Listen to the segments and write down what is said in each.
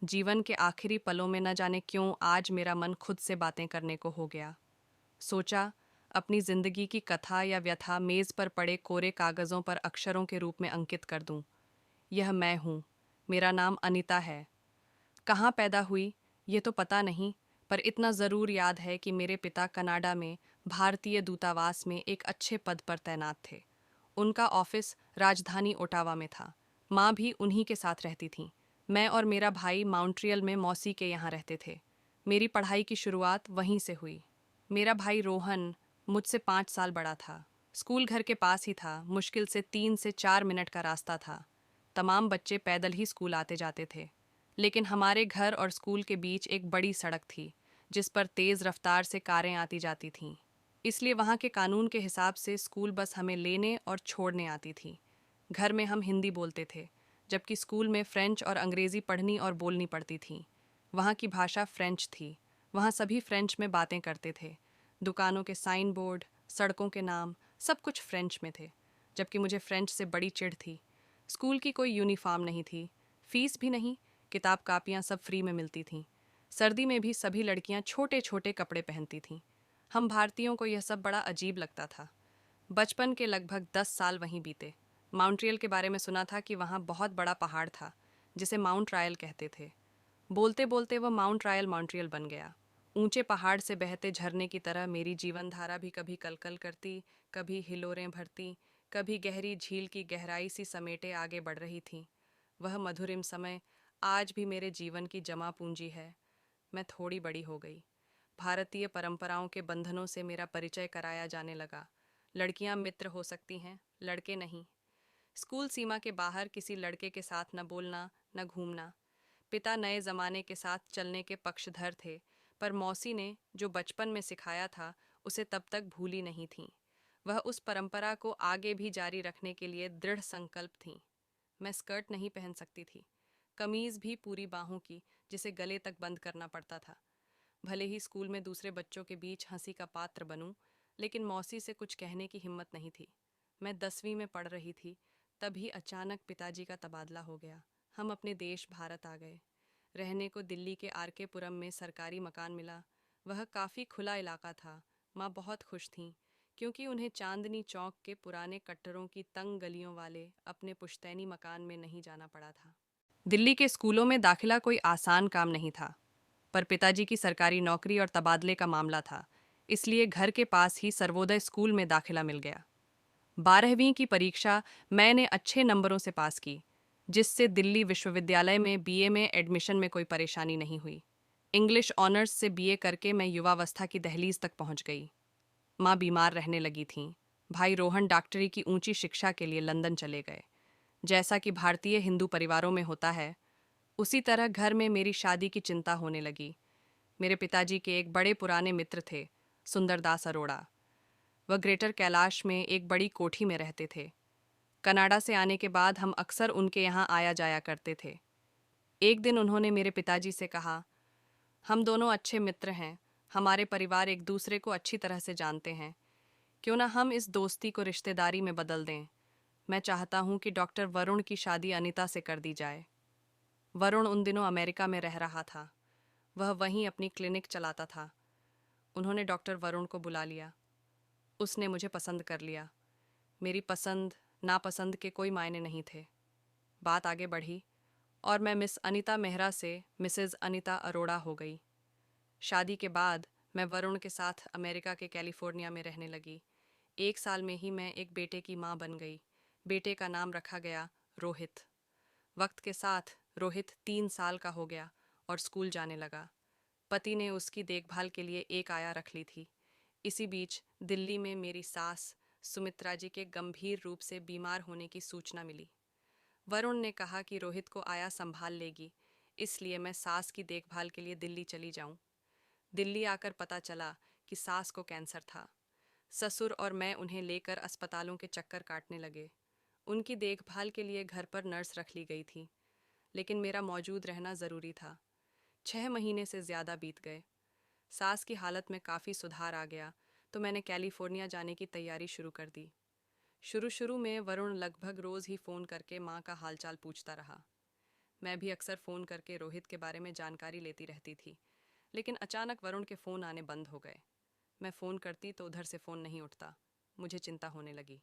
जीवन के आखिरी पलों में न जाने क्यों आज मेरा मन खुद से बातें करने को हो गया। सोचा, अपनी जिंदगी की कथा या व्यथा मेज पर पड़े कोरे कागजों पर अक्षरों के रूप में अंकित कर दूं। यह मैं हूँ। मेरा नाम अनीता है। कहाँ पैदा हुई ये तो पता नहीं, पर इतना ज़रूर याद है कि मेरे पिता कनाडा में भारतीय दूतावास में एक अच्छे पद पर तैनात थे। उनका ऑफिस राजधानी ओटावा में था। माँ भी उन्हीं के साथ रहती थीं। मैं और मेरा भाई मॉन्ट्रियल में मौसी के यहाँ रहते थे। मेरी पढ़ाई की शुरुआत वहीं से हुई। मेरा भाई रोहन मुझसे 5 साल बड़ा था। स्कूल घर के पास ही था, मुश्किल से 3 से 4 मिनट का रास्ता था। तमाम बच्चे पैदल ही स्कूल आते जाते थे, लेकिन हमारे घर और स्कूल के बीच एक बड़ी सड़क थी जिस पर तेज़ रफ्तार से कारें आती जाती थीं। इसलिए वहाँ के कानून के हिसाब से स्कूल बस हमें लेने और छोड़ने आती थी। घर में हम हिंदी बोलते थे, जबकि स्कूल में फ्रेंच और अंग्रेज़ी पढ़नी और बोलनी पड़ती थी। वहाँ की भाषा फ्रेंच थी। वहाँ सभी फ्रेंच में बातें करते थे। दुकानों के साइन बोर्ड, सड़कों के नाम, सब कुछ फ्रेंच में थे, जबकि मुझे फ्रेंच से बड़ी चिढ़ थी। स्कूल की कोई यूनिफॉर्म नहीं थी, फीस भी नहीं, किताब कापियाँ सब फ्री में मिलती थीं। सर्दी में भी सभी लड़कियाँ छोटे छोटे कपड़े पहनती थीं। हम भारतीयों को यह सब बड़ा अजीब लगता था। बचपन के लगभग 10 साल वहीं बीते। माउंट्रियल के बारे में सुना था कि वहाँ बहुत बड़ा पहाड़ था जिसे माउंट रायल कहते थे। बोलते बोलते वह माउंट रायल मॉन्ट्रियल बन गया। ऊंचे पहाड़ से बहते झरने की तरह मेरी जीवन धारा भी कभी कलकल करती, कभी हिलोरें भरती, कभी गहरी झील की गहराई सी समेटे आगे बढ़ रही थी। वह मधुरिम समय आज भी मेरे जीवन की जमा पूंजी है। मैं थोड़ी बड़ी हो गई। भारतीय परंपराओं के बंधनों से मेरा परिचय कराया जाने लगा। लड़कियां मित्र हो सकती हैं, लड़के नहीं। स्कूल सीमा के बाहर किसी लड़के के साथ न बोलना, न घूमना। पिता नए जमाने के साथ चलने के पक्षधर थे, पर मौसी ने जो बचपन में सिखाया था उसे तब तक भूली नहीं थी। वह उस परंपरा को आगे भी जारी रखने के लिए दृढ़ संकल्प थीं। मैं स्कर्ट नहीं पहन सकती थी, कमीज भी पूरी बाहों की जिसे गले तक बंद करना पड़ता था। भले ही स्कूल में दूसरे बच्चों के बीच हंसी का पात्र बनूं, लेकिन मौसी से कुछ कहने की हिम्मत नहीं थी। मैं 10वीं में पढ़ रही थी, तभी अचानक पिताजी का तबादला हो गया। हम अपने देश भारत आ गए। रहने को दिल्ली के आरके पुरम में सरकारी मकान मिला। वह काफ़ी खुला इलाका था। माँ बहुत खुश थीं, क्योंकि उन्हें चांदनी चौक के पुराने कट्टरों की तंग गलियों वाले अपने पुश्तैनी मकान में नहीं जाना पड़ा था। दिल्ली के स्कूलों में दाखिला कोई आसान काम नहीं था, पर पिताजी की सरकारी नौकरी और तबादले का मामला था, इसलिए घर के पास ही सर्वोदय स्कूल में दाखिला मिल गया। 12वीं की परीक्षा मैंने अच्छे नंबरों से पास की, जिससे दिल्ली विश्वविद्यालय में बीए में एडमिशन में कोई परेशानी नहीं हुई। इंग्लिश ऑनर्स से बीए करके मैं युवावस्था की दहलीज तक पहुंच गई। माँ बीमार रहने लगी थीं। भाई रोहन डॉक्टरी की ऊंची शिक्षा के लिए लंदन चले गए। जैसा कि भारतीय हिंदू परिवारों में होता है, उसी तरह घर में मेरी शादी की चिंता होने लगी। मेरे पिताजी के एक बड़े पुराने मित्र थे, सुंदरदास अरोड़ा। वह ग्रेटर कैलाश में एक बड़ी कोठी में रहते थे। कनाडा से आने के बाद हम अक्सर उनके यहाँ आया जाया करते थे। एक दिन उन्होंने मेरे पिताजी से कहा, हम दोनों अच्छे मित्र हैं, हमारे परिवार एक दूसरे को अच्छी तरह से जानते हैं, क्यों ना हम इस दोस्ती को रिश्तेदारी में बदल दें। मैं चाहता हूँ कि डॉक्टर वरुण की शादी अनीता से कर दी जाए। वरुण उन दिनों अमेरिका में रह रहा था। वह वहीं अपनी क्लिनिक चलाता था। उन्होंने डॉक्टर वरुण को बुला लिया। उसने मुझे पसंद कर लिया। मेरी पसंद नापसंद के कोई मायने नहीं थे। बात आगे बढ़ी और मैं मिस अनीता मेहरा से मिसेज अनीता अरोड़ा हो गई। शादी के बाद मैं वरुण के साथ अमेरिका के कैलिफोर्निया में रहने लगी। 1 साल में ही मैं एक बेटे की माँ बन गई। बेटे का नाम रखा गया रोहित। वक्त के साथ रोहित 3 साल का हो गया और स्कूल जाने लगा। पति ने उसकी देखभाल के लिए एक आया रख ली थी। इसी बीच दिल्ली में मेरी सास सुमित्रा जी के गंभीर रूप से बीमार होने की सूचना मिली। वरुण ने कहा कि रोहित को आया संभाल लेगी, इसलिए मैं सास की देखभाल के लिए दिल्ली चली जाऊं। दिल्ली आकर पता चला कि सास को कैंसर था। ससुर और मैं उन्हें लेकर अस्पतालों के चक्कर काटने लगे। उनकी देखभाल के लिए घर पर नर्स रख ली गई थी, लेकिन मेरा मौजूद रहना ज़रूरी था। 6 महीने से ज़्यादा बीत गए। सास की हालत में काफ़ी सुधार आ गया, तो मैंने कैलिफोर्निया जाने की तैयारी शुरू कर दी। शुरू शुरू में वरुण लगभग रोज़ ही फ़ोन करके माँ का हालचाल पूछता रहा। मैं भी अक्सर फ़ोन करके रोहित के बारे में जानकारी लेती रहती थी, लेकिन अचानक वरुण के फ़ोन आने बंद हो गए। मैं फ़ोन करती तो उधर से फ़ोन नहीं उठता। मुझे चिंता होने लगी।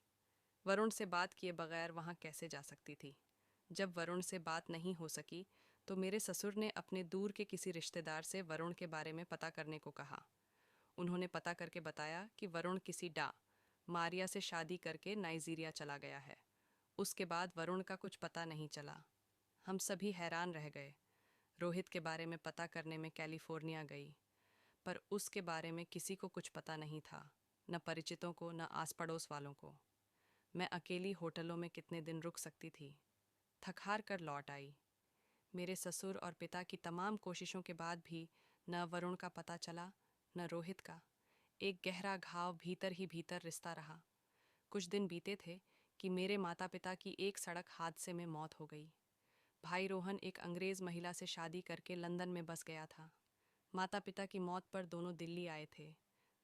वरुण से बात किए बगैर वहाँ कैसे जा सकती थी? जब वरुण से बात नहीं हो सकी, तो मेरे ससुर ने अपने दूर के किसी रिश्तेदार से वरुण के बारे में पता करने को कहा। उन्होंने पता करके बताया कि वरुण किसी मारिया से शादी करके नाइजीरिया चला गया है। उसके बाद वरुण का कुछ पता नहीं चला। हम सभी हैरान रह गए। रोहित के बारे में पता करने में कैलिफोर्निया गई, पर उसके बारे में किसी को कुछ पता नहीं था, न परिचितों को, न आस पड़ोस वालों को। मैं अकेली होटलों में कितने दिन रुक सकती थी? थक हार कर लौट आई। मेरे ससुर और पिता की तमाम कोशिशों के बाद भी न वरुण का पता चला, न रोहित का। एक गहरा घाव भीतर ही भीतर रिश्ता रहा। कुछ दिन बीते थे कि मेरे माता पिता की एक सड़क हादसे में मौत हो गई। भाई रोहन एक अंग्रेज महिला से शादी करके लंदन में बस गया था। माता पिता की मौत पर दोनों दिल्ली आए थे।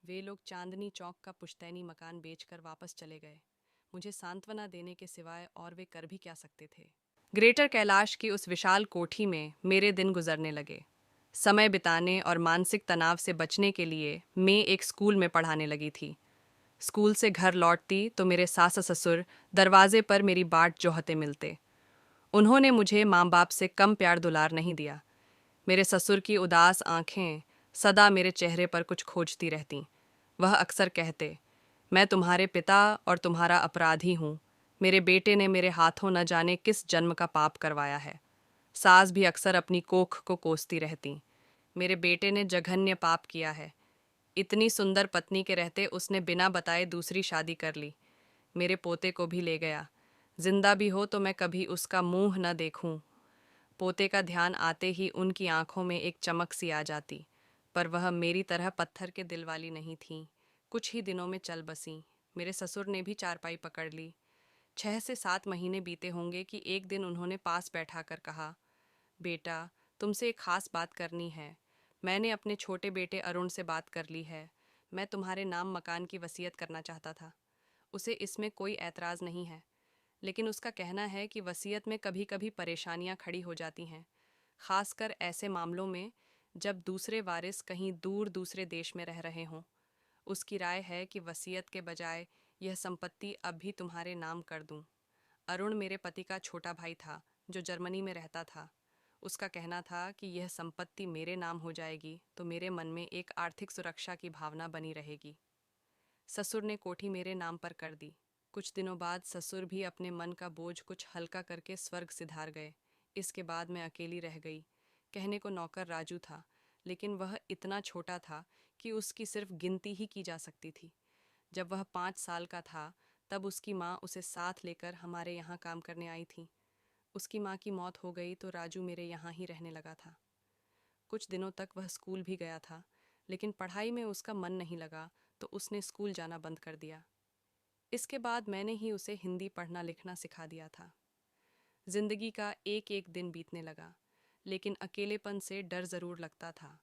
वे लोग चांदनी चौक का पुश्तैनी मकान बेचकर वापस चले गए। मुझे सांत्वना देने के सिवाय और वे कर भी क्या सकते थे? ग्रेटर कैलाश की उस विशाल कोठी में मेरे दिन गुजरने लगे। समय बिताने और मानसिक तनाव से बचने के लिए मैं एक स्कूल में पढ़ाने लगी थी। स्कूल से घर लौटती तो मेरे सास ससुर दरवाजे पर मेरी बाट जोहते मिलते। उन्होंने मुझे माँ बाप से कम प्यार दुलार नहीं दिया। मेरे ससुर की उदास आंखें सदा मेरे चेहरे पर कुछ खोजती रहतीं। वह अक्सर कहते, मैं तुम्हारे पिता और तुम्हारा अपराधी हूँ। मेरे बेटे ने मेरे हाथों न जाने किस जन्म का पाप करवाया है। सास भी अक्सर अपनी कोख को कोसती रहती। मेरे बेटे ने जघन्य पाप किया है। इतनी सुंदर पत्नी के रहते उसने बिना बताए दूसरी शादी कर ली। मेरे पोते को भी ले गया। जिंदा भी हो तो मैं कभी उसका मुंह न देखूं। पोते का ध्यान आते ही उनकी आंखों में एक चमक सी आ जाती, पर वह मेरी तरह पत्थर के दिल वाली नहीं थीं। कुछ ही दिनों में चल बसीं। मेरे ससुर ने भी चारपाई पकड़ ली। 6 से 7 महीने बीते होंगे कि एक दिन उन्होंने पास बैठाकर कहा, बेटा, तुमसे एक खास बात करनी है। मैंने अपने छोटे बेटे अरुण से बात कर ली है। मैं तुम्हारे नाम मकान की वसीयत करना चाहता था। उसे इसमें कोई ऐतराज़ नहीं है, लेकिन उसका कहना है कि वसीयत में कभी कभी परेशानियां खड़ी हो जाती हैं, खासकर ऐसे मामलों में जब दूसरे वारिस कहीं दूर दूसरे देश में रह रहे हों। उसकी राय है कि वसीयत के बजाय यह संपत्ति अब भी तुम्हारे नाम कर दूं। अरुण मेरे पति का छोटा भाई था जो जर्मनी में रहता था। उसका कहना था कि यह संपत्ति मेरे नाम हो जाएगी तो मेरे मन में एक आर्थिक सुरक्षा की भावना बनी रहेगी। ससुर ने कोठी मेरे नाम पर कर दी। कुछ दिनों बाद ससुर भी अपने मन का बोझ कुछ हल्का करके स्वर्ग सिधार गए। इसके बाद मैं अकेली रह गई। कहने को नौकर राजू था, लेकिन वह इतना छोटा था कि उसकी सिर्फ गिनती ही की जा सकती थी। जब वह 5 साल का था, तब उसकी माँ उसे साथ लेकर हमारे यहाँ काम करने आई थी। उसकी माँ की मौत हो गई तो राजू मेरे यहाँ ही रहने लगा था। कुछ दिनों तक वह स्कूल भी गया था, लेकिन पढ़ाई में उसका मन नहीं लगा तो उसने स्कूल जाना बंद कर दिया। इसके बाद मैंने ही उसे हिंदी पढ़ना लिखना सिखा दिया था। जिंदगी का एक एक दिन बीतने लगा, लेकिन अकेलेपन से डर जरूर लगता था।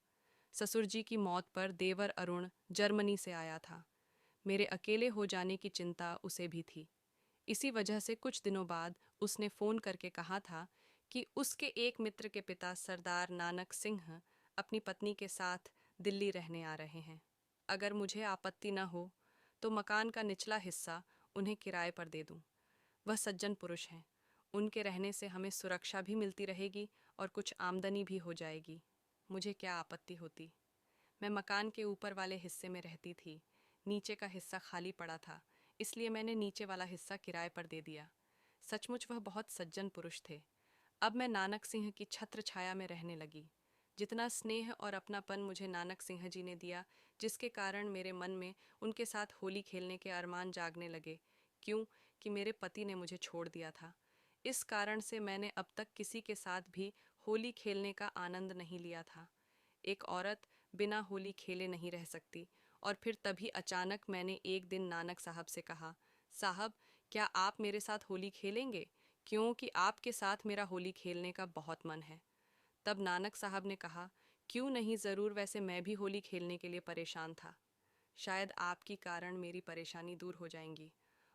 ससुर जी की मौत पर देवर अरुण जर्मनी से आया था। मेरे अकेले हो जाने की चिंता उसे भी थी। इसी वजह से कुछ दिनों बाद उसने फ़ोन करके कहा था कि उसके एक मित्र के पिता सरदार नानक सिंह अपनी पत्नी के साथ दिल्ली रहने आ रहे हैं। अगर मुझे आपत्ति न हो तो मकान का निचला हिस्सा उन्हें किराए पर दे दूं। वह सज्जन पुरुष हैं। उनके रहने से हमें सुरक्षा भी मिलती रहेगी और कुछ आमदनी भी हो जाएगी। मुझे क्या आपत्ति होती? मैं मकान के ऊपर वाले हिस्से में रहती थी। नीचे का हिस्सा खाली पड़ा था, इसलिए मैंने नीचे वाला हिस्सा किराए पर दे दिया। सचमुच वह बहुत सज्जन पुरुष थे। अब मैं नानक सिंह की छत्र छाया में रहने लगी। जितना स्नेह और अपनापन मुझे नानक सिंह जी ने दिया, जिसके कारण मेरे मन में उनके साथ होली खेलने के अरमान जागने लगे, क्यों कि मेरे पति ने मुझे छोड़ दिया था। इस कारण से मैंने अब तक किसी के साथ भी होली खेलने का आनंद नहीं लिया था। एक औरत बिना होली खेले नहीं रह सकती। और फिर तभी अचानक मैंने एक दिन नानक साहब से कहा, साहब, क्या आप मेरे साथ होली खेलेंगे? क्योंकि आपके साथ मेरा होली खेलने का बहुत मन है। तब नानक साहब ने कहा, क्यों नहीं, ज़रूर, वैसे मैं भी होली खेलने के लिए परेशान था। शायद आपकी कारण मेरी परेशानी दूर हो जाएंगी।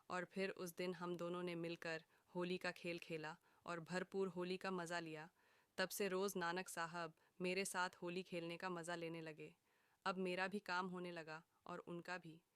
और फिर उस दिन हम दोनों ने मिलकर होली का खेल खेला और भरपूर होली का मज़ा लिया। तब से रोज़ नानक साहब मेरे साथ होली खेलने का मज़ा लेने लगे। अब मेरा भी काम होने लगा और उनका भी।